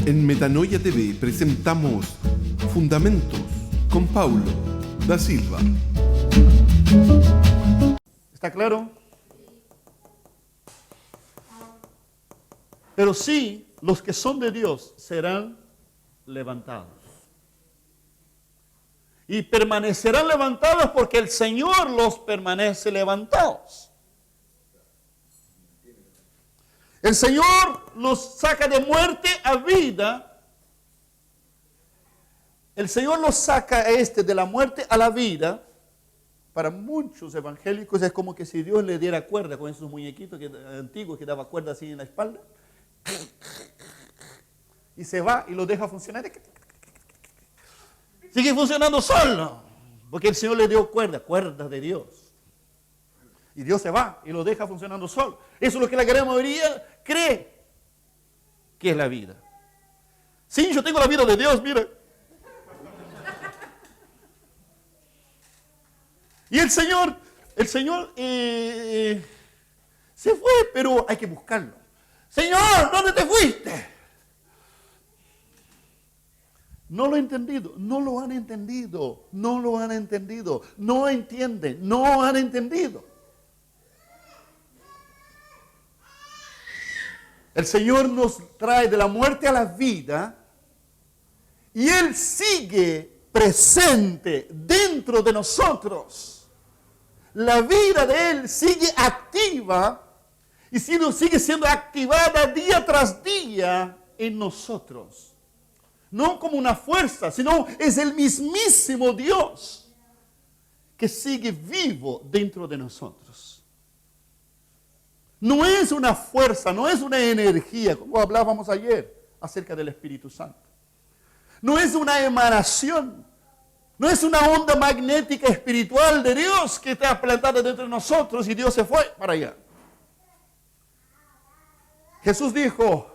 En Metanoia TV presentamos Fundamentos con Paulo da Silva. ¿Está claro? Pero sí, los que son de Dios serán levantados. Y permanecerán levantados porque el Señor los permanece levantados. El Señor los saca de muerte a vida. El Señor los saca de la muerte a la vida. Para muchos evangélicos es como que si Dios le diera cuerda con esos muñequitos antiguos que daba cuerda así en la espalda. Y se va y lo deja funcionar. Sigue funcionando solo. Porque el Señor le dio cuerdas de Dios. Y Dios se va y lo deja funcionando solo. Eso es lo que la gran mayoría cree que es la vida. Sí, yo tengo la vida de Dios, mira. Y el Señor se fue, pero hay que buscarlo. Señor, ¿dónde te fuiste? No lo he entendido, no lo han entendido, no lo han entendido, no entienden, no han entendido. El Señor nos trae de la muerte a la vida y Él sigue presente dentro de nosotros. La vida de Él sigue activa y sigue siendo activada día tras día en nosotros. No como una fuerza, sino es el mismísimo Dios que sigue vivo dentro de nosotros. No es una fuerza, no es una energía, como hablábamos ayer acerca del Espíritu Santo. No es una emanación, no es una onda magnética espiritual de Dios que está plantada dentro de nosotros y Dios se fue para allá. Jesús dijo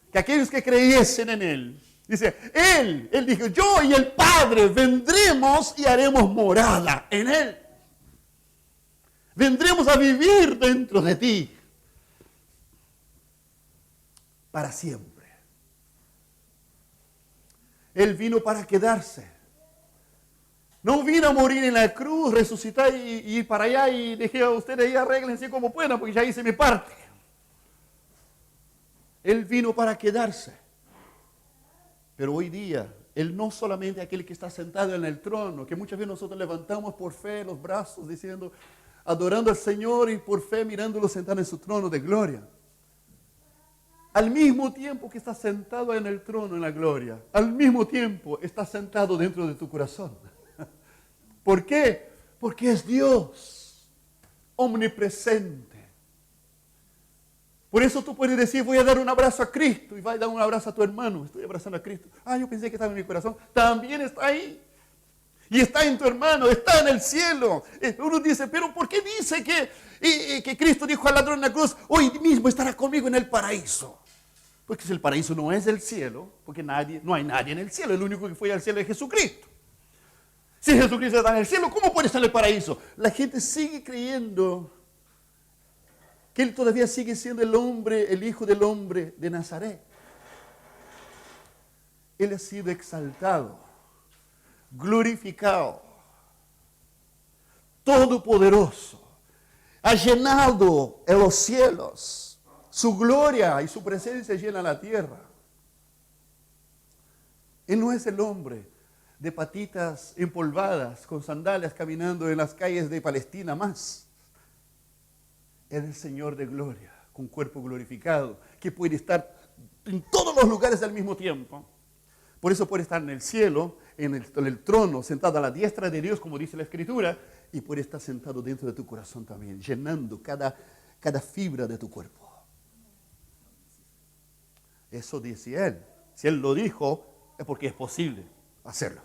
que aquellos que creyesen en Él, dice, Él dijo, yo y el Padre vendremos y haremos morada en Él. Vendremos a vivir dentro de ti para siempre. Él vino para quedarse. No vino a morir en la cruz, resucitar y ir para allá y dije a ustedes ahí arréglense como puedan porque ya hice mi parte. Él vino para quedarse. Pero hoy día, Él no solamente aquel que está sentado en el trono, que muchas veces nosotros levantamos por fe los brazos diciendo, adorando al Señor y por fe mirándolo sentado en su trono de gloria. Al mismo tiempo que está sentado en el trono en la gloria, al mismo tiempo está sentado dentro de tu corazón. ¿Por qué? Porque es Dios, omnipresente. Por eso tú puedes decir, voy a dar un abrazo a Cristo y vas a dar un abrazo a tu hermano. Estoy abrazando a Cristo. Yo pensé que estaba en mi corazón. También está ahí. Y está en tu hermano, está en el cielo. Uno dice, pero ¿por qué dice que Cristo dijo al ladrón en la cruz, hoy mismo estará conmigo en el paraíso? Porque si el paraíso no es el cielo, porque no hay nadie en el cielo, el único que fue al cielo es Jesucristo. Si Jesucristo está en el cielo, ¿cómo puede estar en el paraíso? La gente sigue creyendo que Él todavía sigue siendo el Hijo del Hombre de Nazaret. Él ha sido exaltado, glorificado, todopoderoso, ha llenado en los cielos, su gloria y su presencia llena la tierra. Él no es el hombre de patitas empolvadas con sandalias caminando en las calles de Palestina más. Él es el Señor de gloria, con cuerpo glorificado, que puede estar en todos los lugares al mismo tiempo. Por eso puede estar en el cielo, en el trono, sentado a la diestra de Dios, como dice la Escritura, y puede estar sentado dentro de tu corazón también, llenando cada fibra de tu cuerpo. Eso dice Él. Si Él lo dijo, es porque es posible hacerlo.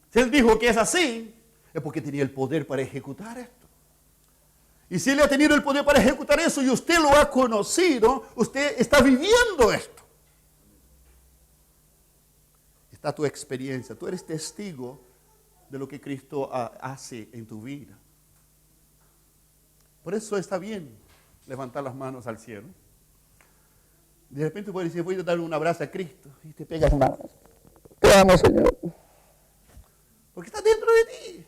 Si Él dijo que es así, es porque tenía el poder para ejecutar esto. Y si Él ha tenido el poder para ejecutar eso y usted lo ha conocido, usted está viviendo esto. Está tu experiencia, tú eres testigo de lo que Cristo hace en tu vida. Por eso está bien levantar las manos al cielo. De repente puedes decir, voy a dar un abrazo a Cristo. Y te pegas un abrazo. Te amo, Señor. Porque está dentro de ti.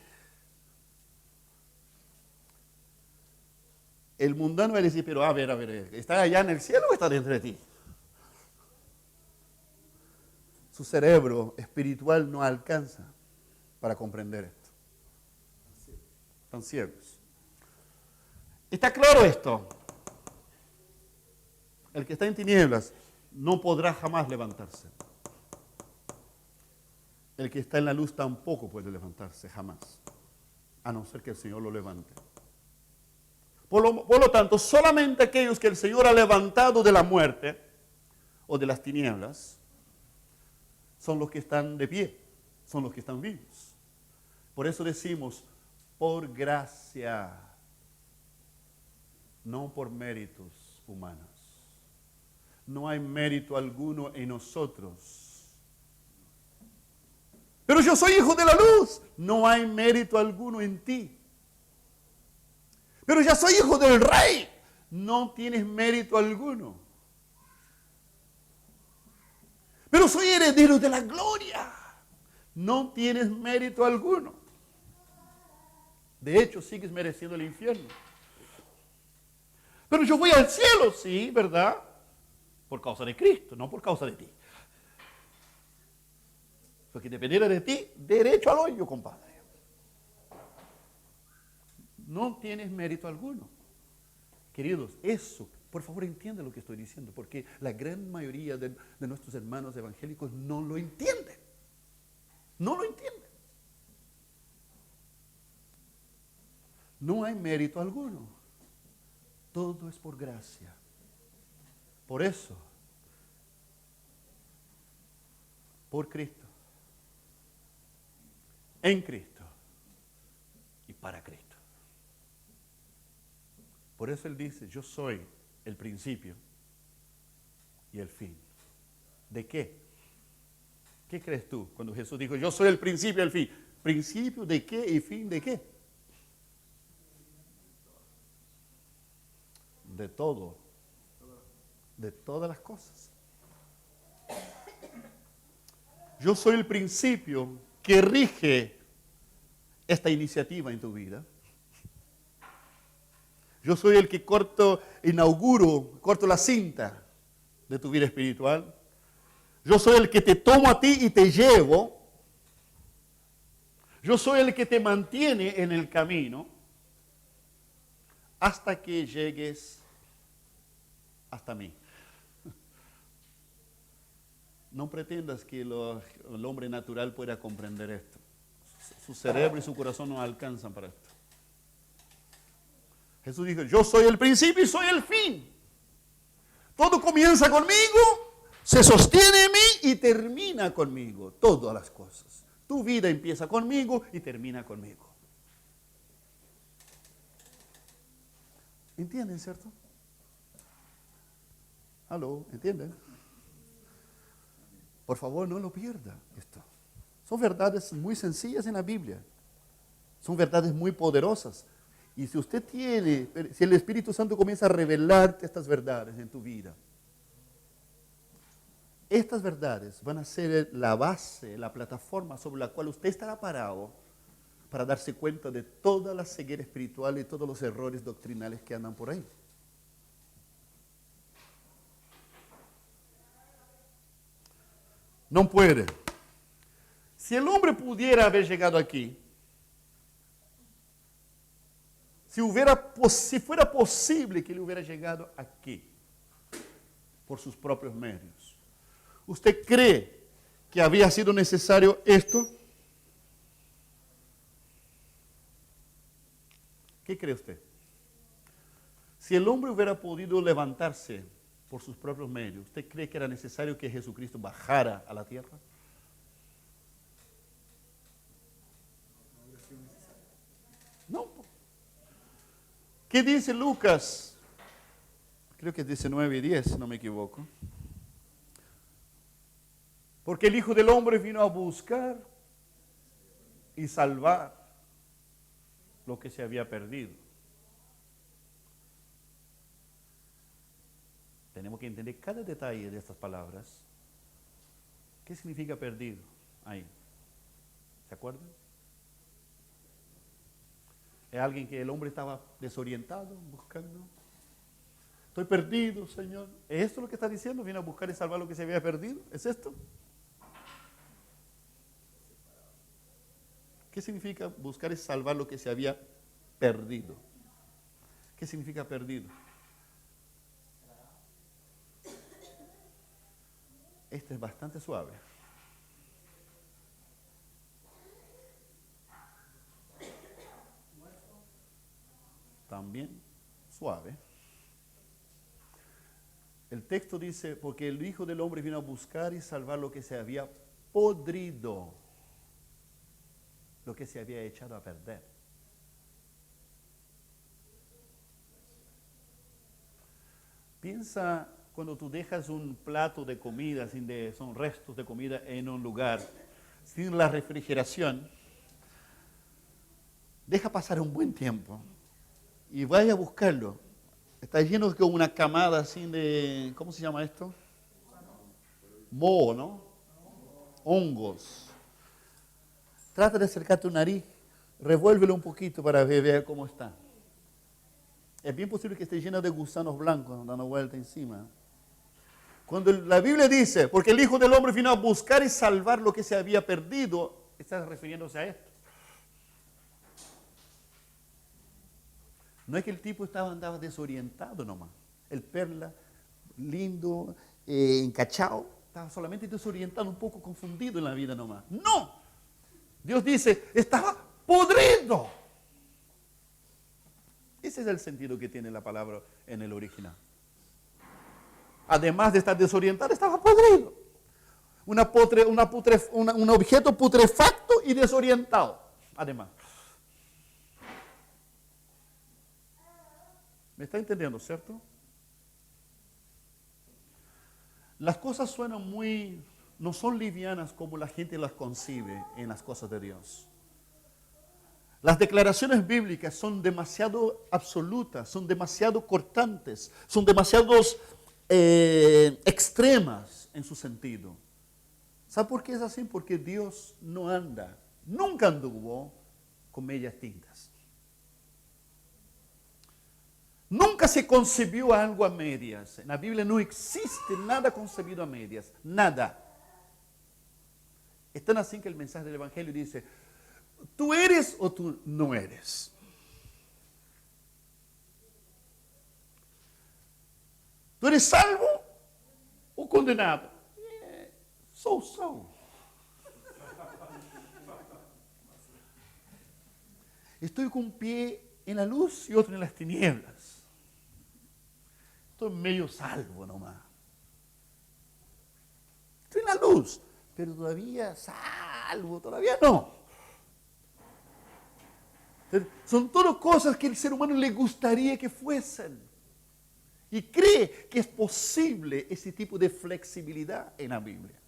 El mundano va a decir, pero a ver, ¿está allá en el cielo o está dentro de ti? Su cerebro espiritual no alcanza para comprender esto. Están ciegos. ¿Está claro esto? El que está en tinieblas no podrá jamás levantarse. El que está en la luz tampoco puede levantarse jamás, a no ser que el Señor lo levante. Por lo tanto, solamente aquellos que el Señor ha levantado de la muerte o de las tinieblas son los que están de pie, son los que están vivos. Por eso decimos, por gracia, no por méritos humanos. No hay mérito alguno en nosotros. Pero yo soy hijo de la luz. No hay mérito alguno en ti. Pero ya soy hijo del rey. No tienes mérito alguno. Pero soy heredero de la gloria. No tienes mérito alguno. De hecho, sigues mereciendo el infierno. Pero yo voy al cielo, sí, ¿verdad? Por causa de Cristo, no por causa de ti. Porque dependiera de ti, derecho al hoyo, compadre. No tienes mérito alguno. Queridos, eso, por favor entiendan lo que estoy diciendo, porque la gran mayoría de nuestros hermanos evangélicos no lo entienden. No lo entienden. No hay mérito alguno. Todo es por gracia. Por eso, por Cristo, en Cristo y para Cristo. Por eso Él dice, yo soy el principio y el fin. ¿De qué? ¿Qué crees tú cuando Jesús dijo, yo soy el principio y el fin? ¿Principio de qué y fin de qué? De todo. De todas las cosas. Yo soy el principio que rige esta iniciativa en tu vida. Yo soy el que corto la cinta de tu vida espiritual. Yo soy el que te tomo a ti y te llevo. Yo soy el que te mantiene en el camino hasta que llegues hasta mí. No pretendas que el hombre natural pueda comprender esto. Su cerebro y su corazón no alcanzan para esto. Jesús dijo, yo soy el principio y soy el fin. Todo comienza conmigo, se sostiene en mí y termina conmigo. Todas las cosas. Tu vida empieza conmigo y termina conmigo. ¿Entienden, cierto? ¿Aló? ¿Entienden? Por favor, no lo pierda esto. Son verdades muy sencillas en la Biblia. Son verdades muy poderosas. Y si si el Espíritu Santo comienza a revelarte estas verdades en tu vida, estas verdades van a ser la base, la plataforma sobre la cual usted estará parado para darse cuenta de toda la ceguera espiritual y todos los errores doctrinales que andan por ahí. No puede. Si el hombre pudiera haber llegado aquí, si fuera posible que él hubiera llegado aquí por sus propios medios, ¿usted cree que había sido necesario esto? ¿Qué cree usted? Si el hombre hubiera podido levantarse por sus propios medios, ¿usted cree que era necesario que Jesucristo bajara a la tierra? No. ¿Qué dice Lucas? Creo que es 19 y 10, si no me equivoco. Porque el Hijo del Hombre vino a buscar y salvar lo que se había perdido. Tenemos que entender cada detalle de estas palabras. ¿Qué significa perdido? Ahí. ¿Se acuerdan? Es alguien que el hombre estaba desorientado, buscando. Estoy perdido, Señor. ¿Es esto lo que está diciendo? ¿Viene a buscar y salvar lo que se había perdido? ¿Es esto? ¿Qué significa buscar y salvar lo que se había perdido? ¿Qué significa perdido? Este es bastante suave. También suave. El texto dice, porque el Hijo del Hombre vino a buscar y salvar lo que se había podrido, lo que se había echado a perder. Piensa cuando tú dejas un plato de comida, son restos de comida en un lugar, sin la refrigeración, deja pasar un buen tiempo y vaya a buscarlo. Está lleno con una camada así de, ¿cómo se llama esto? Moho, ¿no? Hongos. Trata de acercar tu nariz, revuélvelo un poquito para ver cómo está. Es bien posible que esté lleno de gusanos blancos dando vuelta encima. Cuando la Biblia dice, porque el Hijo del Hombre vino a buscar y salvar lo que se había perdido, está refiriéndose a esto. No es que el tipo andaba desorientado nomás. El perla, lindo, encachado, estaba solamente desorientado, un poco confundido en la vida nomás. No, Dios dice, estaba podrido. Ese es el sentido que tiene la palabra en el original. Además de estar desorientado, estaba podrido. Un objeto putrefacto y desorientado, además. ¿Me está entendiendo, cierto? Las cosas suenan no son livianas como la gente las concibe en las cosas de Dios. Las declaraciones bíblicas son demasiado absolutas, son demasiado cortantes, son demasiado extremas en su sentido. ¿Sabe por qué es así? Porque Dios nunca anduvo con medias tintas. Nunca se concibió algo a medias. En la Biblia no existe nada concebido a medias. Nada. Es tan así que el mensaje del Evangelio dice, ¿tú eres o tú no eres? ¿Tú eres salvo o condenado? So. Estoy con un pie en la luz y otro en las tinieblas. Estoy medio salvo nomás. Estoy en la luz, pero todavía salvo, todavía no. Son todas cosas que el ser humano le gustaría que fuesen. Y cree que es posible ese tipo de flexibilidad en la Biblia.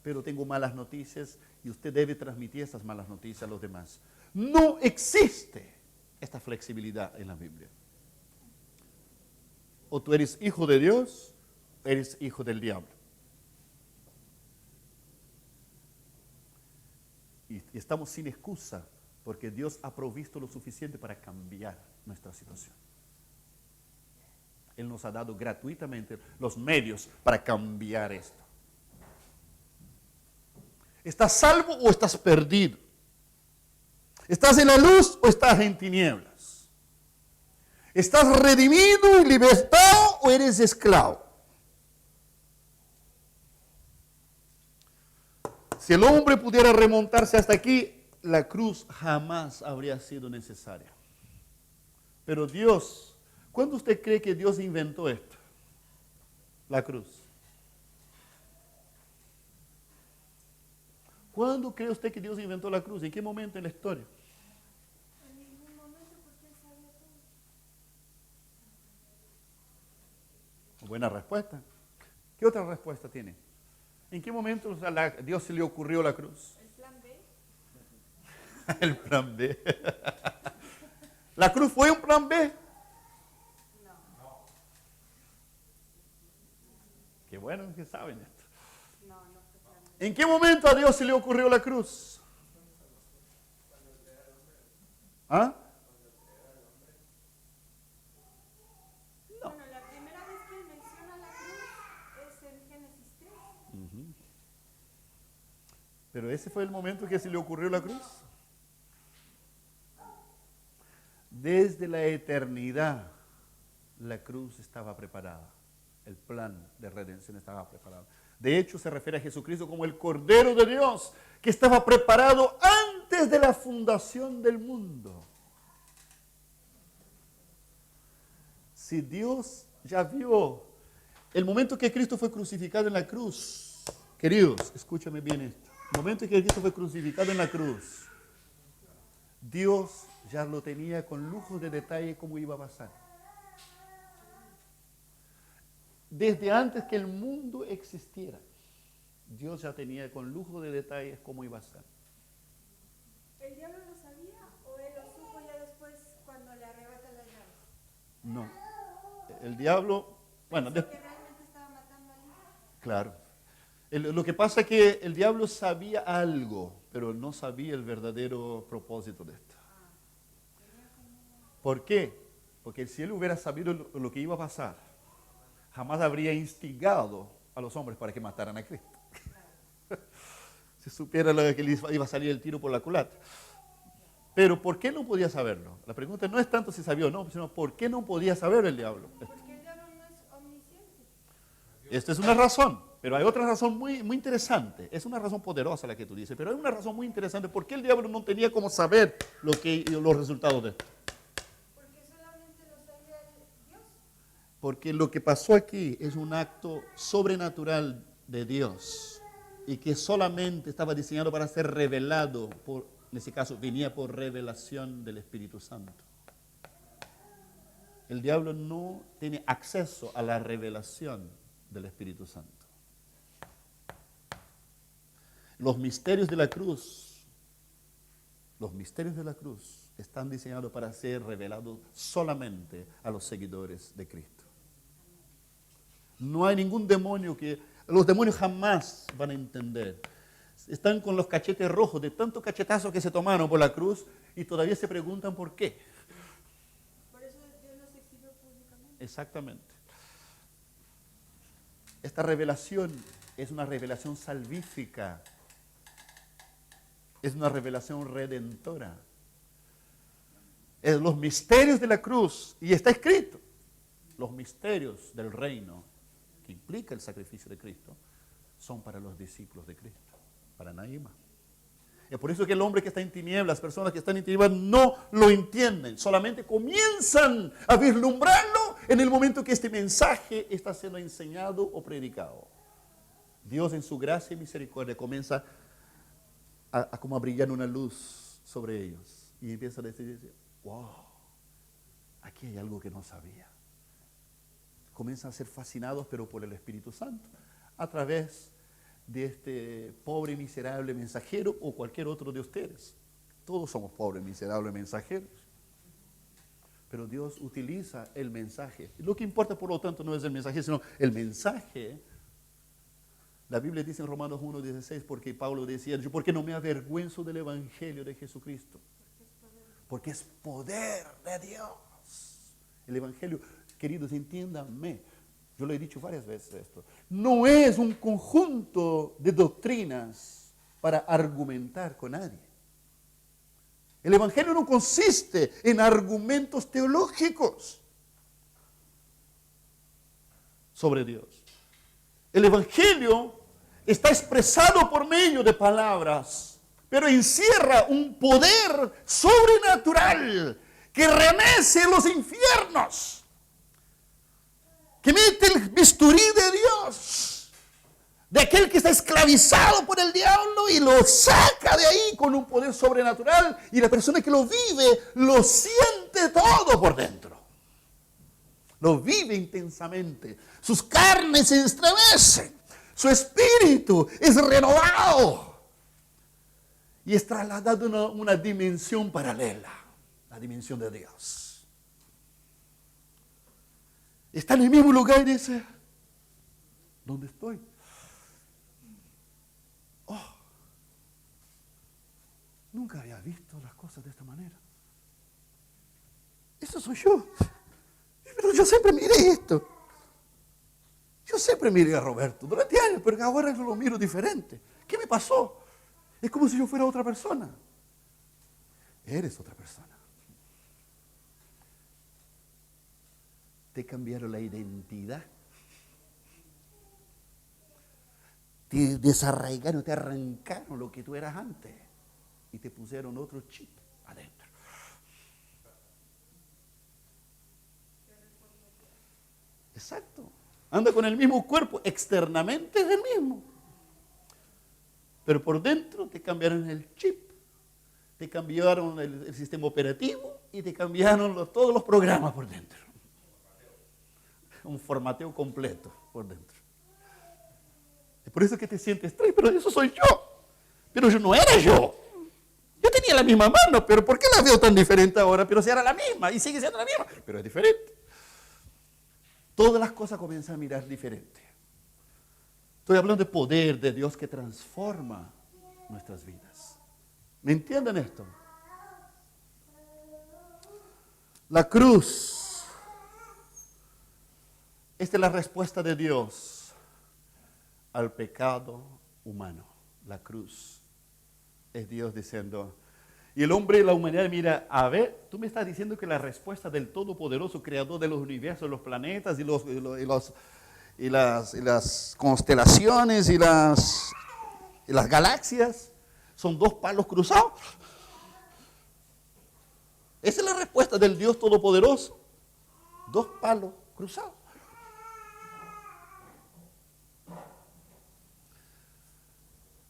Pero tengo malas noticias y usted debe transmitir esas malas noticias a los demás. No existe esta flexibilidad en la Biblia. O tú eres hijo de Dios, o eres hijo del diablo. Y estamos sin excusa, porque Dios ha provisto lo suficiente para cambiar nuestra situación. Él nos ha dado gratuitamente los medios para cambiar esto. ¿Estás salvo o estás perdido? ¿Estás en la luz o estás en tinieblas? ¿Estás redimido y libertado o eres esclavo? Si el hombre pudiera remontarse hasta aquí, la cruz jamás habría sido necesaria. Pero Dios, ¿cuándo usted cree que Dios inventó esto? La cruz. ¿Cuándo cree usted que Dios inventó la cruz? ¿En qué momento en la historia? En ningún momento, porque Él sabía todo. Buena respuesta. ¿Qué otra respuesta tiene? ¿En qué momento a Dios se le ocurrió la cruz? El plan B. El plan B. ¿La cruz fue un plan B? No. Qué bueno que saben esto. ¿En qué momento a Dios se le ocurrió la cruz? ¿Ah? Bueno, la primera vez que él menciona la cruz es en Génesis 3. Pero ese fue el momento que se le ocurrió la cruz. Desde la eternidad, la cruz estaba preparada. El plan de redención estaba preparado. De hecho, se refiere a Jesucristo como el Cordero de Dios, que estaba preparado antes de la fundación del mundo. Si Dios ya vio el momento que Cristo fue crucificado en la cruz, queridos, escúchame bien esto. El momento que Cristo fue crucificado en la cruz, Dios ya lo tenía con lujo de detalle cómo iba a pasar. Desde antes que el mundo existiera, Dios ya tenía con lujo de detalles cómo iba a ser. ¿El diablo lo sabía o él lo supo ya después cuando le arrebatan las llaves? No. El diablo, bueno, ¿Pensó que realmente estaba matando al hijo? claro. Lo que pasa es que el diablo sabía algo, pero no sabía el verdadero propósito de esto. ¿Por qué? Porque si él hubiera sabido lo que iba a pasar, jamás habría instigado a los hombres para que mataran a Cristo. Si supiera que le iba a salir el tiro por la culata. Pero ¿por qué no podía saberlo? La pregunta no es tanto si sabía o no, sino ¿por qué no podía saberlo el diablo? Porque el diablo no es omnisciente. Esta es una razón, pero hay otra razón muy interesante. Es una razón poderosa la que tú dices, pero hay una razón muy interesante. ¿Por qué el diablo no tenía cómo saber los resultados de esto? Porque solamente lo sabía Dios. Porque lo que pasó aquí es un acto sobrenatural de Dios y que solamente estaba diseñado para ser revelado, en ese caso venía por revelación del Espíritu Santo. El diablo no tiene acceso a la revelación del Espíritu Santo. Los misterios de la cruz están diseñados para ser revelados solamente a los seguidores de Cristo. No hay ningún demonio los demonios jamás van a entender. Están con los cachetes rojos de tantos cachetazos que se tomaron por la cruz y todavía se preguntan por qué. Por eso Dios los exhibió públicamente. Exactamente. Esta revelación es una revelación salvífica. Es una revelación redentora. Es los misterios de la cruz, y está escrito, los misterios del reino que implica el sacrificio de Cristo son para los discípulos de Cristo, para nadie más. Es por eso que el hombre que está en tinieblas, las personas que están en tinieblas no lo entienden, solamente comienzan a vislumbrarlo en el momento que este mensaje está siendo enseñado o predicado. Dios en su gracia y misericordia comienza como a brillar una luz sobre ellos y empieza a decir, wow, aquí hay algo que no sabía. Comienzan a ser fascinados, pero por el Espíritu Santo, a través de este pobre y miserable mensajero o cualquier otro de ustedes. Todos somos pobres, miserables mensajeros. Pero Dios utiliza el mensaje. Lo que importa, por lo tanto, no es el mensaje, sino el mensaje. La Biblia dice en Romanos 1:16, porque Pablo decía, yo ¿por qué no me avergüenzo del Evangelio de Jesucristo? Porque es poder de Dios. El Evangelio, queridos, entiéndanme, yo lo he dicho varias veces esto, no es un conjunto de doctrinas para argumentar con nadie. El Evangelio no consiste en argumentos teológicos sobre Dios. El Evangelio está expresado por medio de palabras, pero encierra un poder sobrenatural que remece los infiernos, que mete el bisturí de Dios, de aquel que está esclavizado por el diablo y lo saca de ahí con un poder sobrenatural, y la persona que lo vive lo siente todo por dentro. Lo vive intensamente. Sus carnes se estremecen. Su espíritu es renovado. Y es trasladado a una dimensión paralela. La dimensión de Dios. Está en el mismo lugar y dice, ¿Dónde estoy? Oh, nunca había visto las cosas de esta manera. Eso soy yo. Pero yo siempre miré esto. Yo siempre miré a Roberto durante años, pero ahora yo lo miro diferente. ¿Qué me pasó? Es como si yo fuera otra persona. Eres otra persona. Te cambiaron la identidad. Te desarraigaron, te arrancaron lo que tú eras antes y te pusieron otro chip adentro. Exacto. Anda con el mismo cuerpo, externamente es el mismo. Pero por dentro te cambiaron el chip, te cambiaron el sistema operativo y te cambiaron todos los programas por dentro. Un formateo completo por dentro. Es por eso que te sientes extraño, pero eso soy yo. Pero yo no era yo. Yo tenía la misma mano, pero ¿por qué la veo tan diferente ahora? Pero si era la misma y sigue siendo la misma, pero es diferente. Todas las cosas comienzan a mirar diferente. Estoy hablando de poder de Dios que transforma nuestras vidas. ¿Me entienden esto? La cruz. Esta es la respuesta de Dios al pecado humano. La cruz. Es Dios diciendo, y el hombre y la humanidad mira, a ver, tú me estás diciendo que la respuesta del Todopoderoso, creador de los universos, los planetas y las constelaciones y las galaxias, son dos palos cruzados. Esa es la respuesta del Dios Todopoderoso. Dos palos cruzados.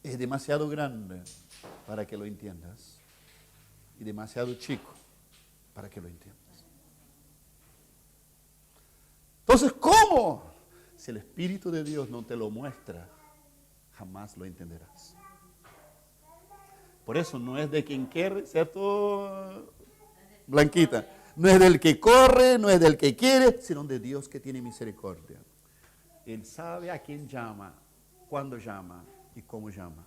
Es demasiado grande para que lo entiendas y demasiado chico para que lo entiendas. Entonces, ¿cómo? Si el Espíritu de Dios no te lo muestra, jamás lo entenderás. Por eso no es de quien quiere, ¿cierto, Blanquita? No es del que corre, no es del que quiere, sino de Dios que tiene misericordia. Él sabe a quién llama, cuándo llama y cómo llama.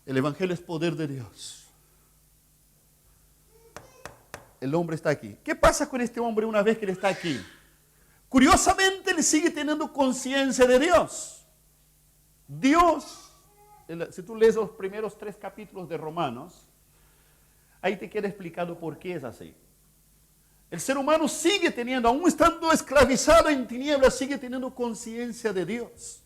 El Evangelio es poder de Dios. El hombre está aquí. ¿Qué pasa con este hombre una vez que él está aquí? Curiosamente, él sigue teniendo conciencia de Dios. Dios, si tú lees los primeros 3 capítulos de Romanos, ahí te queda explicado por qué es así. El ser humano sigue teniendo, aún estando esclavizado en tinieblas, sigue teniendo conciencia de Dios.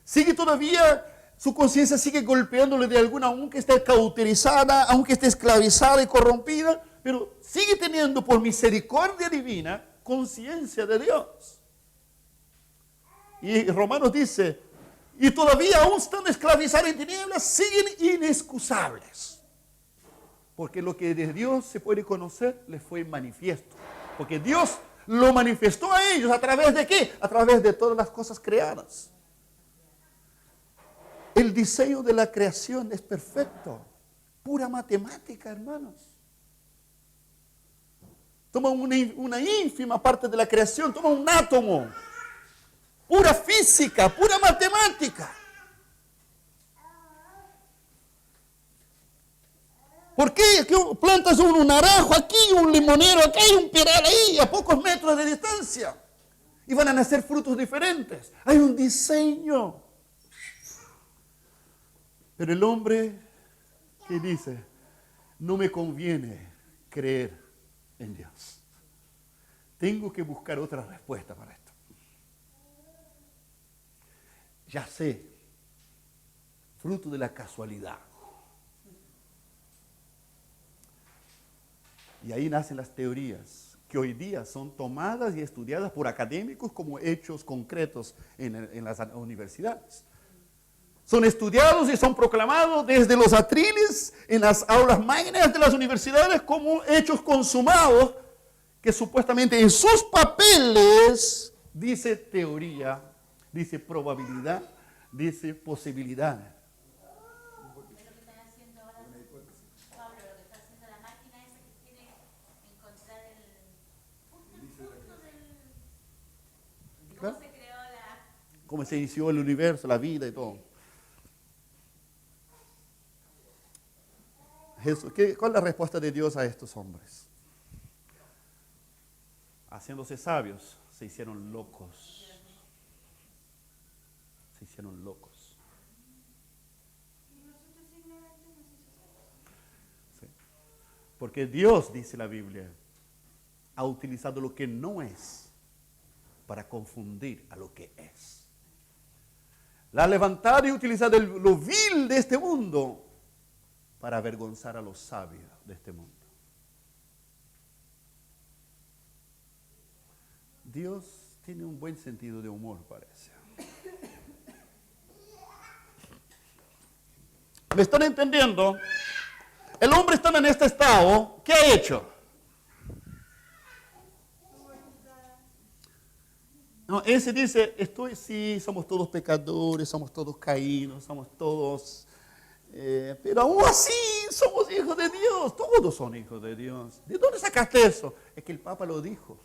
Sigue todavía, su conciencia sigue golpeándole de alguna, aunque esté cauterizada, aunque esté esclavizada y corrompida, pero sigue teniendo por misericordia divina conciencia de Dios. Y Romanos dice, y todavía aún estando esclavizados en tinieblas, siguen inexcusables. Porque lo que de Dios se puede conocer les fue manifiesto. Porque Dios lo manifestó a ellos a través de ¿qué? A través de todas las cosas creadas. El diseño de la creación es perfecto. Pura matemática, hermanos. Toma una ínfima parte de la creación, toma un átomo. Pura física, pura matemática. ¿Por qué? Aquí plantas un naranjo aquí, un limonero aquí, un piral ahí, a pocos metros de distancia. Y van a nacer frutos diferentes. Hay un diseño. Pero el hombre que dice, no me conviene creer en Dios. Tengo que buscar otra respuesta para esto. Ya sé, fruto de la casualidad. Y ahí nacen las teorías que hoy día son tomadas y estudiadas por académicos como hechos concretos en las universidades. Son estudiados y son proclamados desde los atriles en las aulas magnas de las universidades como hechos consumados que supuestamente en sus papeles dice teoría, dice probabilidad, dice posibilidad. ¿Claro? Cómo se inició el universo, la vida y todo. Jesús, ¿cuál es la respuesta de Dios a estos hombres? Haciéndose sabios, se hicieron locos. Se hicieron locos. Sí. Porque Dios, dice la Biblia, ha utilizado lo que no es para confundir a lo que es. La ha levantado y utilizado lo vil de este mundo para avergonzar a los sabios de este mundo. Dios tiene un buen sentido de humor, parece. ¿Me están entendiendo? El hombre estando en este estado, ¿qué ha hecho? No, ese dice, sí, somos todos pecadores, somos todos caídos, somos todos... pero aún así somos hijos de Dios, todos son hijos de Dios. ¿De dónde sacaste eso? Es que el Papa lo dijo.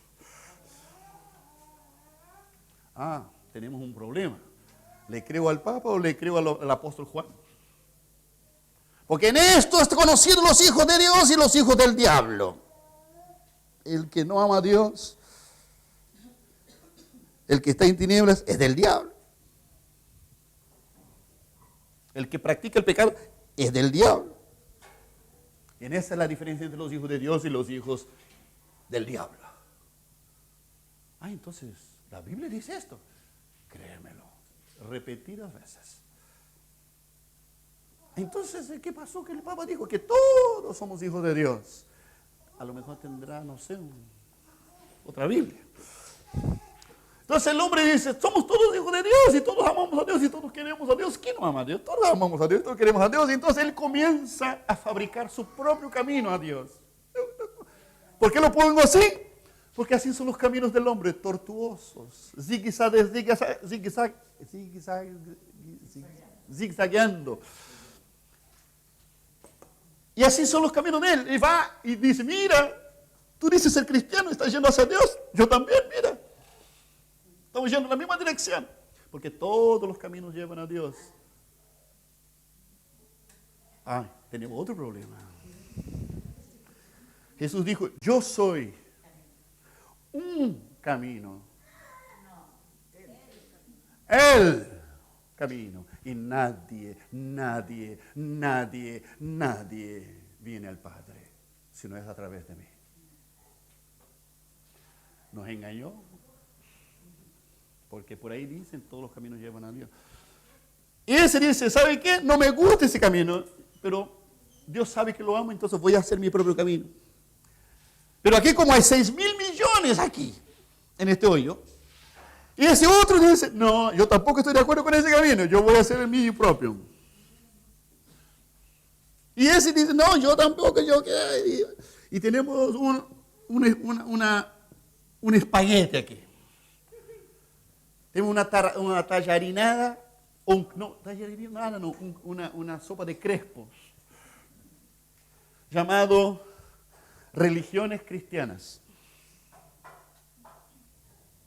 Tenemos un problema. ¿Le creo al Papa o le creo al apóstol Juan? Porque en esto están conocidos los hijos de Dios y los hijos del diablo. El que no ama a Dios, el que está en tinieblas, es del diablo. El que practica el pecado es del diablo. Y en esa es la diferencia entre los hijos de Dios y los hijos del diablo. Entonces, la Biblia dice esto. Créemelo, repetidas veces. Entonces, ¿qué pasó? Que el Papa dijo que todos somos hijos de Dios. A lo mejor tendrá, no sé, otra Biblia. Entonces el hombre dice, somos todos hijos de Dios y todos amamos a Dios y todos queremos a Dios. ¿Quién no ama a Dios? Todos amamos a Dios, todos queremos a Dios. Y entonces él comienza a fabricar su propio camino a Dios. ¿Por qué lo pongo así? Porque así son los caminos del hombre, tortuosos, zigzagueando. Y así son los caminos de él. Y va y dice, mira, tú dices ser cristiano, estás yendo hacia Dios. Yo también, mira. Estamos yendo en la misma dirección. Porque todos los caminos llevan a Dios. Tenemos otro problema. Jesús dijo, yo soy un camino. El camino. Y nadie viene al Padre si no es a través de mí. Nos engañó. Porque por ahí dicen, todos los caminos llevan a Dios. Y ese dice, ¿sabe qué? No me gusta ese camino, pero Dios sabe que lo amo, entonces voy a hacer mi propio camino. Pero aquí como hay 6.000 millones aquí, en este hoyo, y ese otro dice, no, yo tampoco estoy de acuerdo con ese camino, yo voy a hacer el mío propio. Y ese dice, no, yo tampoco, y tenemos un espaguete aquí. Tenemos una tallarinada, una sopa de crespos, llamado religiones cristianas.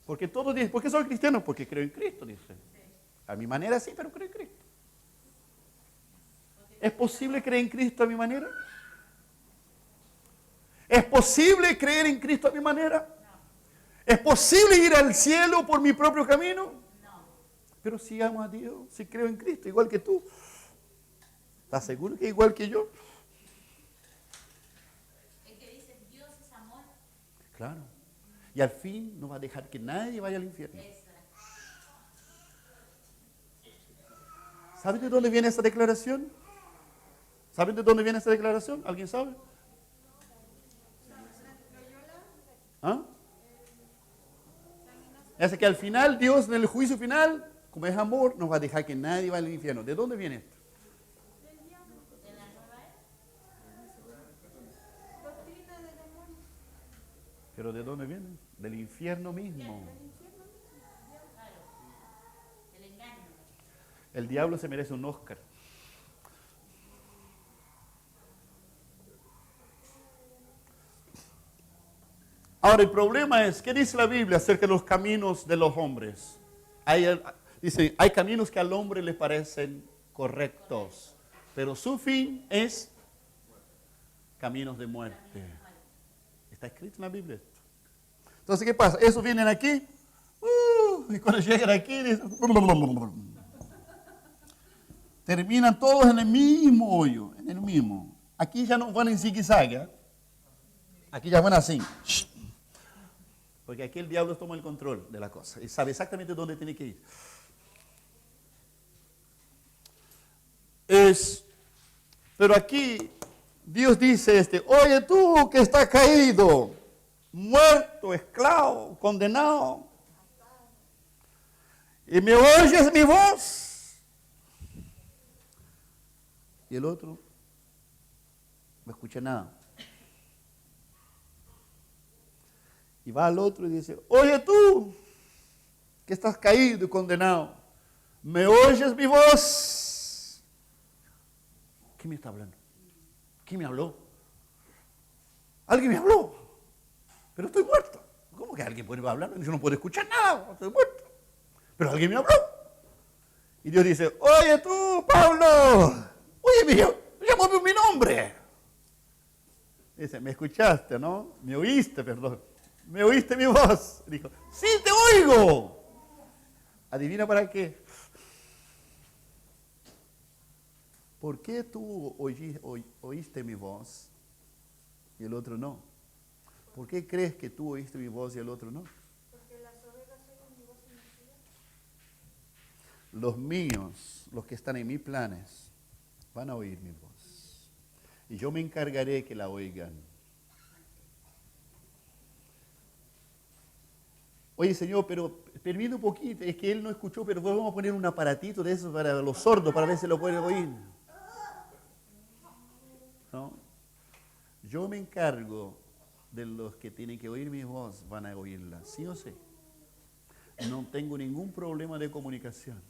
Porque todos dicen, ¿por qué soy cristiano? Porque creo en Cristo, dicen. A mi manera sí, pero creo en Cristo. ¿Es posible creer en Cristo a mi manera? ¿Es posible creer en Cristo a mi manera? ¿Es posible ir al cielo por mi propio camino? No. Pero si amo a Dios, si creo en Cristo, igual que tú. ¿Estás seguro que igual que yo? El que dice Dios es amor. Claro. Y al fin no va a dejar que nadie vaya al infierno. ¿Saben de dónde viene esa declaración? ¿Saben de dónde viene esa declaración? ¿Alguien sabe? Es que al final Dios en el juicio final, como es amor, no va a dejar que nadie vaya al infierno. ¿De dónde viene esto? ¿Pero de dónde viene? Del infierno mismo. El diablo se merece un Oscar. Ahora el problema es, ¿qué dice la Biblia acerca de los caminos de los hombres? Dice, hay caminos que al hombre le parecen correctos, pero su fin es caminos de muerte. Está escrito en la Biblia esto. Entonces, ¿qué pasa? Esos vienen aquí, y cuando llegan aquí, dicen, terminan todos en el mismo hoyo, en el mismo. Aquí ya no van en zigue-zague, aquí ya van así. Porque aquí el diablo toma el control de la cosa y sabe exactamente dónde tiene que ir. Pero aquí Dios dice, oye tú que estás caído, muerto, esclavo, condenado, y me oyes mi voz. Y el otro no escucha nada. Y va al otro y dice, oye tú, que estás caído y condenado, ¿me oyes mi voz? ¿Quién me está hablando? ¿Quién me habló? Alguien me habló, pero estoy muerto. ¿Cómo que alguien puede hablar? Yo no puedo escuchar nada, estoy muerto. Pero alguien me habló. Y Dios dice, oye tú, Pablo, oye, me llamó por mi nombre. Dice, me escuchaste, ¿no? Me oíste, perdón. ¿Me oíste mi voz? Dijo, sí, te oigo. ¿Adivina para qué? ¿Por qué tú oíste mi voz y el otro no? ¿Por qué crees que tú oíste mi voz y el otro no? Porque las ovejas oyen mi voz y me siguen. Los míos, los que están en mis planes, van a oír mi voz. Y yo me encargaré que la oigan. Oye, Señor, pero permite un poquito, es que él no escuchó, pero vamos a poner un aparatito de eso para los sordos, para ver si lo pueden oír. ¿No? Yo me encargo de los que tienen que oír mi voz, van a oírla, sí o sí. No tengo ningún problema de comunicación.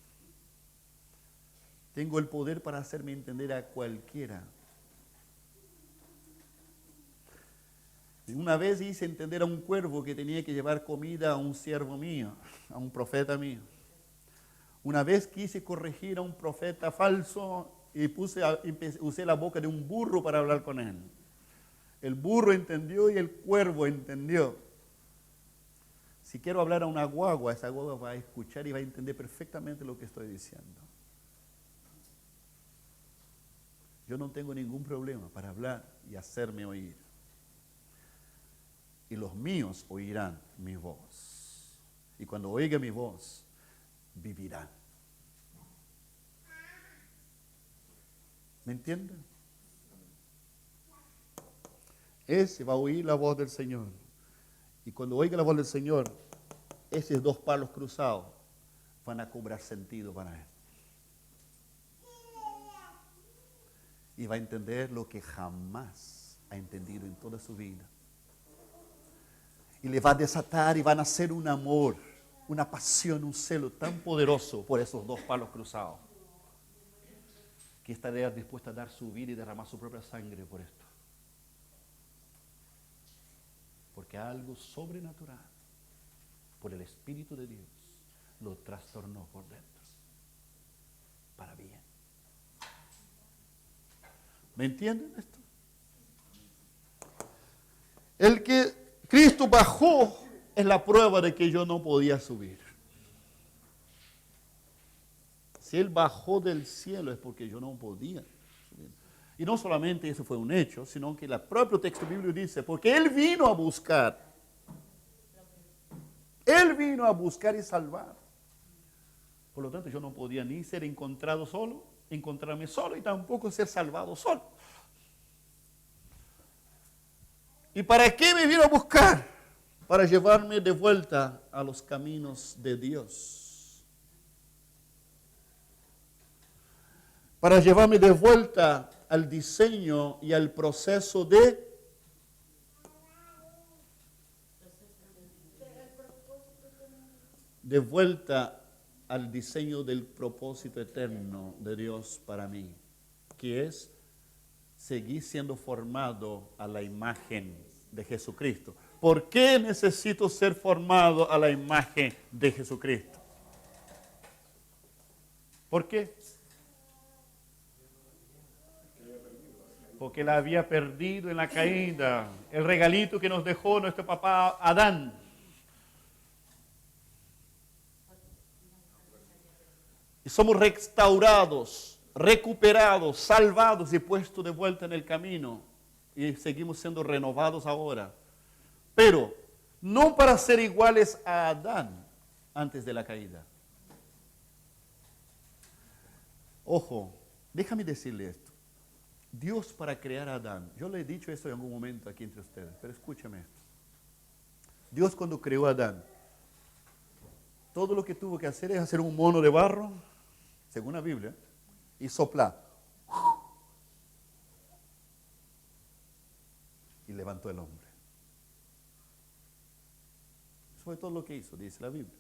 Tengo el poder para hacerme entender a cualquiera. Una vez hice entender a un cuervo que tenía que llevar comida a un siervo mío, a un profeta mío. Una vez quise corregir a un profeta falso y usé la boca de un burro para hablar con él. El burro entendió y el cuervo entendió. Si quiero hablar a una guagua, esa guagua va a escuchar y va a entender perfectamente lo que estoy diciendo. Yo no tengo ningún problema para hablar y hacerme oír. Y los míos oirán mi voz. Y cuando oiga mi voz, vivirán. ¿Me entienden? Ese va a oír la voz del Señor. Y cuando oiga la voz del Señor, esos dos palos cruzados van a cobrar sentido para él. Y va a entender lo que jamás ha entendido en toda su vida. Y le va a desatar y van a nacer un amor, una pasión, un celo tan poderoso por esos dos palos cruzados, que estaría dispuesta a dar su vida y derramar su propia sangre por esto. Porque algo sobrenatural, por el Espíritu de Dios, lo trastornó por dentro, para bien. ¿Me entienden esto? El que Cristo bajó es la prueba de que yo no podía subir. Si Él bajó del cielo es porque yo no podía subir. Y no solamente eso fue un hecho, sino que el propio texto bíblico dice, porque Él vino a buscar. Él vino a buscar y salvar. Por lo tanto, yo no podía ni ser encontrado solo, encontrarme solo y tampoco ser salvado solo. ¿Y para qué me vino a buscar? Para llevarme de vuelta a los caminos de Dios. Para llevarme de vuelta al diseño y al proceso de vuelta al diseño del propósito eterno de Dios para mí, que es seguir siendo formado a la imagen de Jesucristo. ¿Por qué necesito ser formado a la imagen de Jesucristo? ¿Por qué? Porque la había perdido en la caída. El regalito que nos dejó nuestro papá Adán. Y somos restaurados, recuperados, salvados y puestos de vuelta en el camino. Y seguimos siendo renovados ahora. Pero no para ser iguales a Adán antes de la caída. Ojo, déjame decirle esto. Dios para crear a Adán, yo le he dicho esto en algún momento aquí entre ustedes, pero escúchame esto. Dios cuando creó a Adán, todo lo que tuvo que hacer es hacer un mono de barro, según la Biblia, y soplar. Y levantó el hombre. Eso fue todo lo que hizo, dice la Biblia.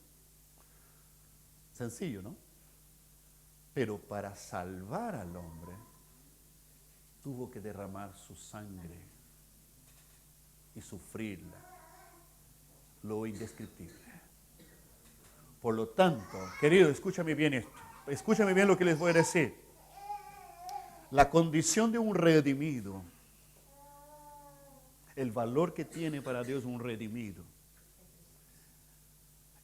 Sencillo, ¿no? Pero para salvar al hombre, tuvo que derramar su sangre y sufrirla, lo indescriptible. Por lo tanto, querido, escúchame bien esto, escúchame bien lo que les voy a decir. La condición de un redimido, el valor que tiene para Dios un redimido,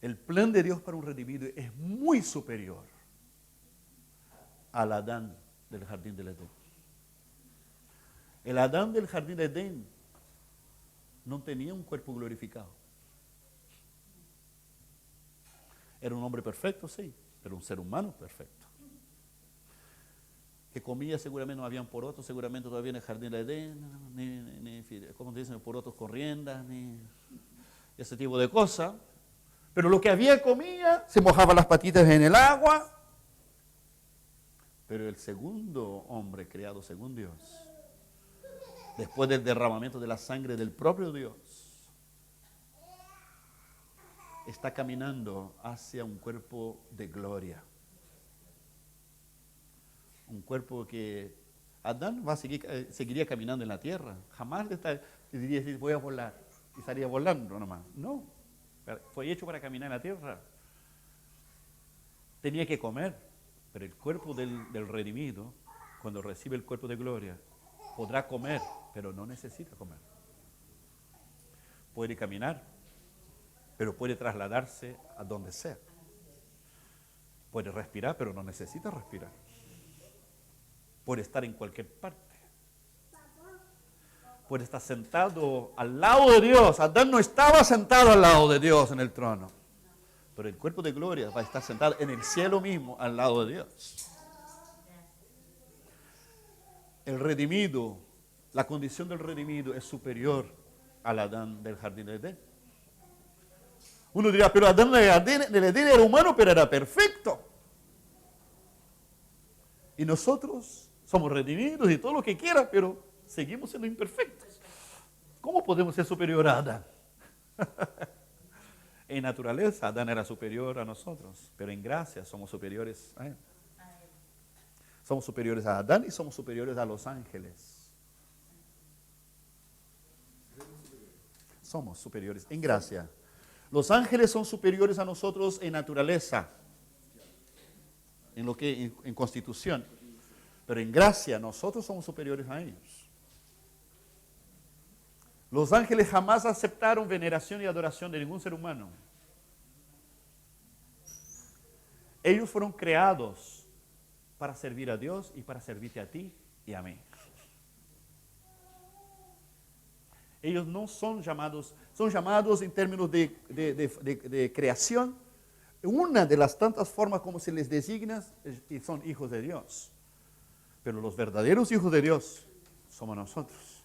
el plan de Dios para un redimido es muy superior al Adán del jardín del Edén. El Adán del jardín de Edén no tenía un cuerpo glorificado. Era un hombre perfecto, sí, pero un ser humano perfecto. Que comía seguramente, no habían porotos, seguramente todavía en el jardín de Edén, ni ¿cómo dicen? Porotos corriendas, ni ese tipo de cosas. Pero lo que había comía, se mojaba las patitas en el agua. Pero el segundo hombre creado según Dios, después del derramamiento de la sangre del propio Dios, está caminando hacia un cuerpo de gloria. Un cuerpo que Adán va a seguiría caminando en la tierra. Jamás diría, voy a volar. Y estaría volando nomás. No, fue hecho para caminar en la tierra. Tenía que comer, pero el cuerpo del redimido, cuando recibe el cuerpo de gloria, podrá comer, pero no necesita comer. Puede caminar, pero puede trasladarse a donde sea. Puede respirar, pero no necesita respirar. Puede estar en cualquier parte. Puede estar sentado al lado de Dios. Adán no estaba sentado al lado de Dios en el trono, pero el cuerpo de gloria va a estar sentado en el cielo mismo al lado de Dios. El redimido, la condición del redimido es superior al Adán del jardín de Edén. Uno dirá, pero Adán del Edén era humano, pero era perfecto. Y nosotros somos redimidos y todo lo que quiera, pero seguimos siendo imperfectos. ¿Cómo podemos ser superior a Adán? En naturaleza, Adán era superior a nosotros, pero en gracia somos superiores a él. Somos superiores a Adán y somos superiores a los ángeles. Somos superiores en gracia. Los ángeles son superiores a nosotros en naturaleza, en constitución, pero en gracia nosotros somos superiores a ellos. Los ángeles jamás aceptaron veneración y adoración de ningún ser humano. Ellos fueron creados para servir a Dios y para servirte a ti y a mí. Ellos no son llamados en términos de creación. Una de las tantas formas como se les designa son hijos de Dios. Pero los verdaderos hijos de Dios somos nosotros.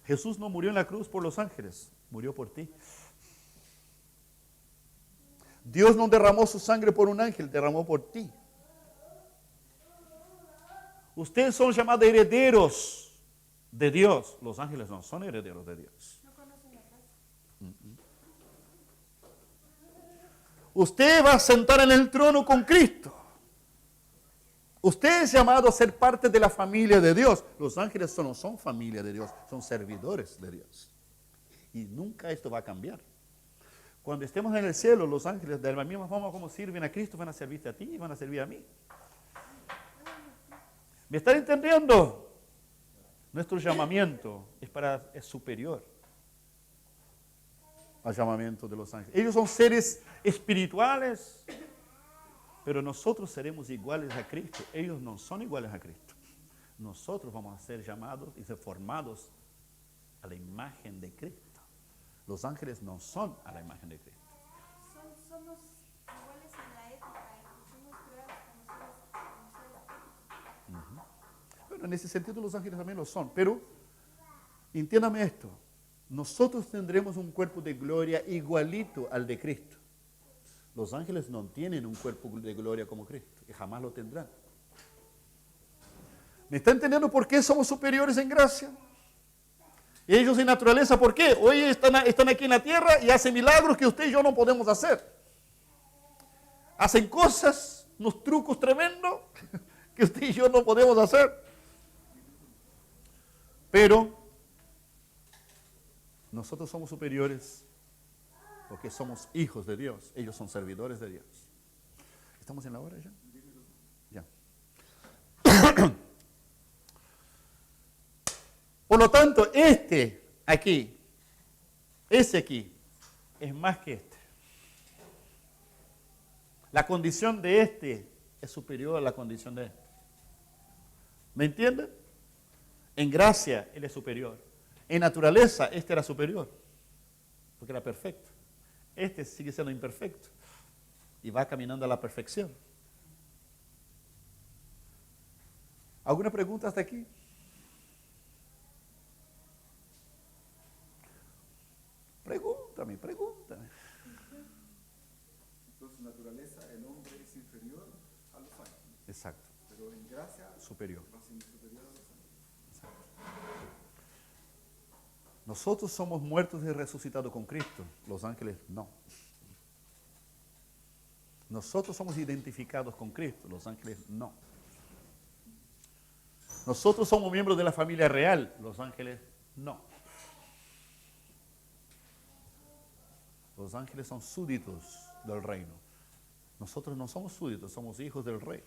Jesús no murió en la cruz por los ángeles, murió por ti. Dios no derramó su sangre por un ángel, derramó por ti. Ustedes son llamados herederos de Dios. Los ángeles no son herederos de Dios. No conocen la casa. Usted va a sentar en el trono con Cristo. Usted es llamado a ser parte de la familia de Dios. Los ángeles no son familia de Dios, son servidores de Dios. Y nunca esto va a cambiar. Cuando estemos en el cielo, los ángeles, de la misma forma como sirven a Cristo, van a servirte a ti y van a servir a mí. ¿Me están entendiendo? Nuestro llamamiento es superior al llamamiento de los ángeles. Ellos son seres espirituales, pero nosotros seremos iguales a Cristo. Ellos no son iguales a Cristo. Nosotros vamos a ser llamados y ser formados a la imagen de Cristo. Los ángeles no son a la imagen de Cristo. Somos iguales en la ética, somos creados como seres. Bueno, en ese sentido los ángeles también lo son, pero entiéndame esto, nosotros tendremos un cuerpo de gloria igualito al de Cristo. Los ángeles no tienen un cuerpo de gloria como Cristo y jamás lo tendrán. ¿Me está entendiendo por qué somos superiores en gracia? Y ellos en naturaleza, ¿por qué? Hoy están aquí en la tierra y hacen milagros que usted y yo no podemos hacer. Hacen cosas, unos trucos tremendos que usted y yo no podemos hacer. Pero nosotros somos superiores porque somos hijos de Dios. Ellos son servidores de Dios. ¿Estamos en la hora ya? Ya. Por lo tanto, ese aquí, es más que este. La condición de este es superior a la condición de este. ¿Me entienden? En gracia, él es superior. En naturaleza, este era superior, porque era perfecto. Este sigue siendo imperfecto y va caminando a la perfección. ¿Alguna pregunta hasta aquí? Pregúntame. Entonces, naturaleza, el hombre es inferior a los ángeles. Exacto. Pero en gracia, Superior. va siendo superior a los ángeles. Nosotros somos muertos y resucitados con Cristo. Los ángeles no. Nosotros somos identificados con Cristo. Los ángeles no. Nosotros somos miembros de la familia real. Los ángeles no. Los ángeles son súbditos del reino. Nosotros no somos súbditos, somos hijos del rey.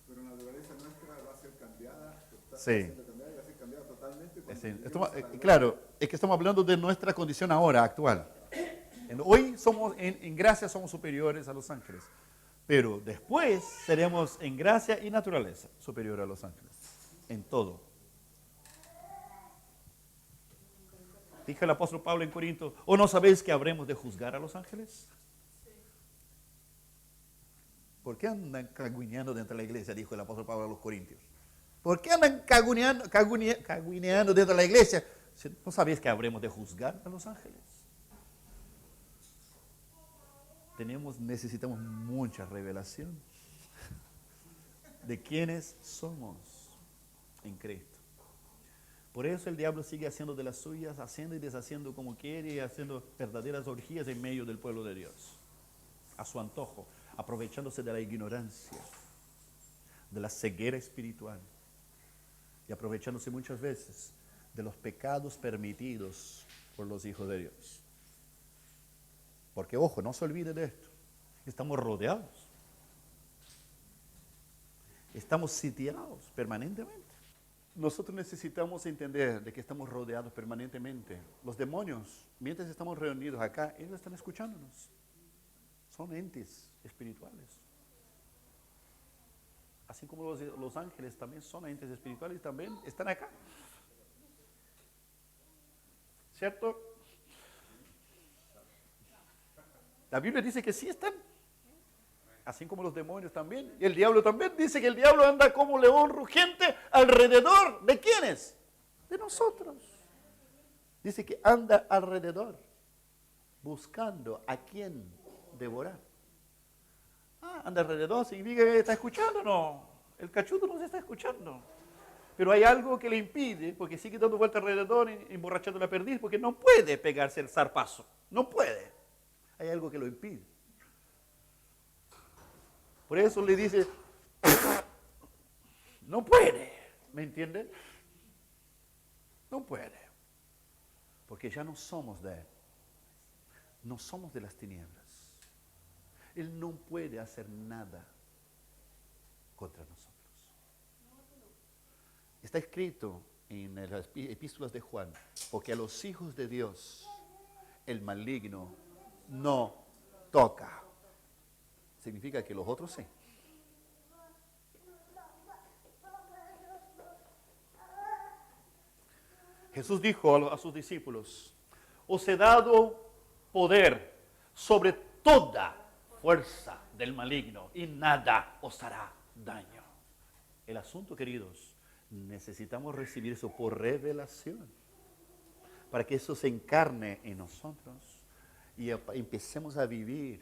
Pero la naturaleza nuestra va a ser cambiada. Sí. Va a ser cambiada totalmente. Claro, es que estamos hablando de nuestra condición ahora, actual. Hoy en gracia somos superiores a los ángeles. Pero después seremos en gracia y naturaleza superiores a los ángeles. En todo. Dijo el apóstol Pablo en Corinto, ¿o no sabéis que habremos de juzgar a los ángeles? ¿Por qué andan caguineando dentro de la iglesia? Dijo el apóstol Pablo a los corintios. ¿Por qué andan caguineando dentro de la iglesia? ¿No sabéis que habremos de juzgar a los ángeles? Necesitamos mucha revelación de quiénes somos en Cristo. Por eso el diablo sigue haciendo de las suyas, haciendo y deshaciendo como quiere y haciendo verdaderas orgías en medio del pueblo de Dios. A su antojo, aprovechándose de la ignorancia, de la ceguera espiritual y aprovechándose muchas veces de los pecados permitidos por los hijos de Dios. Porque, ojo, no se olvide de esto. Estamos rodeados. Estamos sitiados permanentemente. Nosotros necesitamos entender de que estamos rodeados permanentemente. Los demonios, mientras estamos reunidos acá, ellos están escuchándonos. Son entes espirituales. Así como los ángeles también son entes espirituales, también están acá. ¿Cierto? La Biblia dice que sí están. Así como los demonios también. Y el diablo también dice que el diablo anda como león rugiente alrededor. ¿De quiénes? De nosotros. Dice que anda alrededor buscando a quién devorar. Anda alrededor, significa que está escuchando, no. El cachuto no se está escuchando. Pero hay algo que le impide, porque sigue dando vuelta alrededor, emborrachando la perdiz, porque no puede pegarse el zarpazo. No puede. Hay algo que lo impide. Por eso le dice, no puede. ¿Me entienden? No puede. Porque ya no somos de Él. No somos de las tinieblas. Él no puede hacer nada contra nosotros. Está escrito en las epístolas de Juan, porque a los hijos de Dios el maligno no toca. Significa que los otros sí. Jesús dijo a sus discípulos, os he dado poder sobre toda fuerza del maligno y nada os hará daño. El asunto, queridos, necesitamos recibir eso por revelación, para que eso se encarne en nosotros y empecemos a vivir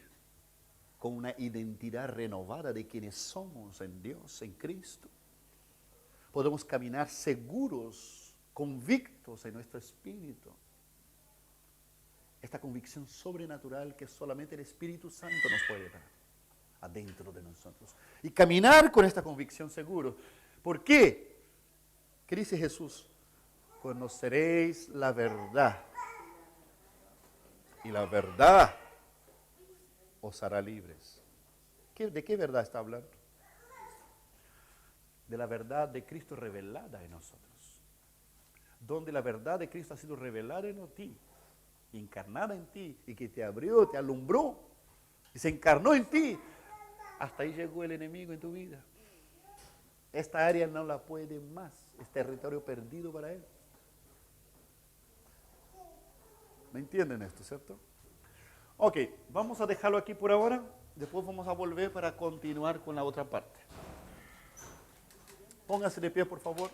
con una identidad renovada de quienes somos en Dios, en Cristo. Podemos caminar seguros, convictos en nuestro espíritu. Esta convicción sobrenatural que solamente el Espíritu Santo nos puede dar adentro de nosotros. Y caminar con esta convicción seguro. ¿Por qué? ¿Qué dice Jesús? Conoceréis la verdad. Y la verdad os hará libres. ¿De qué verdad está hablando? De la verdad de Cristo revelada en nosotros. Donde la verdad de Cristo ha sido revelada en ti, encarnada en ti, y que te abrió, te alumbró, y se encarnó en ti. Hasta ahí llegó el enemigo en tu vida. Esta área no la puede más, es territorio perdido para él. ¿Me entienden esto, cierto? Ok, vamos a dejarlo aquí por ahora, después vamos a volver para continuar con la otra parte. Póngase de pie, por favor.